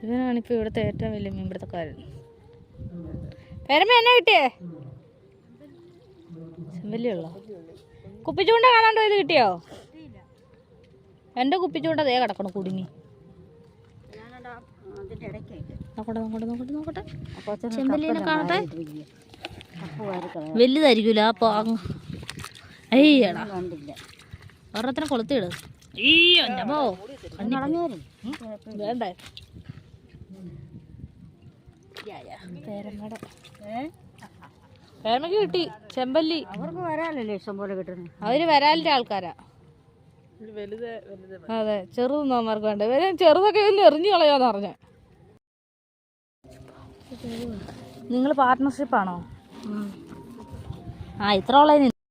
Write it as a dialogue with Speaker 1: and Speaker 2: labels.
Speaker 1: ഇവനാണിപ്പോൾ ഇവിടുത്തെ ഏറ്റവും വലിയ മീൻപിടുത്തക്കാരൻ. പേരമ്മ എന്നെ കിട്ടിയേ? ചെമ്പല്ലിയുള്ള കുപ്പിച്ചൂണ്ട കാണാണ്ട് പോയത് കിട്ടിയോ? എൻ്റെ കുപ്പിച്ചൂണ്ട ദേ കിടക്കണം കുടുങ്ങി. നോക്കട്ടെ ചെമ്പല്ലിനെ കാണട്ടെ. വലുതായിരിക്കൂല അപ്പോൾ അയ്യടാ ഒരെണ്ണത്തിന് കൊളുത്തിട്. അയ്യോ എൻ്റെ അമ്മോ വേണ്ടേ. പേരമ്മക്ക് കിട്ടി ചെമ്പല്ലി.
Speaker 2: അവർക്ക് വരാലല്ലേ ഇഷ്ടം പോലെ കിട്ടുന്നത്.
Speaker 1: അവര് വരാലിന്റെ ആൾക്കാരാ. അതെ ചെറുതൊന്നും അവന്മാർക്ക് വേണ്ട. ഇവര് ചെറുതൊക്കെ ഒന്ന് എറിഞ്ഞു കളയാന്ന് പറഞ്ഞ. നിങ്ങൾ പാർട്ട്ണർഷിപ്പാണോ? ആ ഇത്ര ഉള്ളതിന്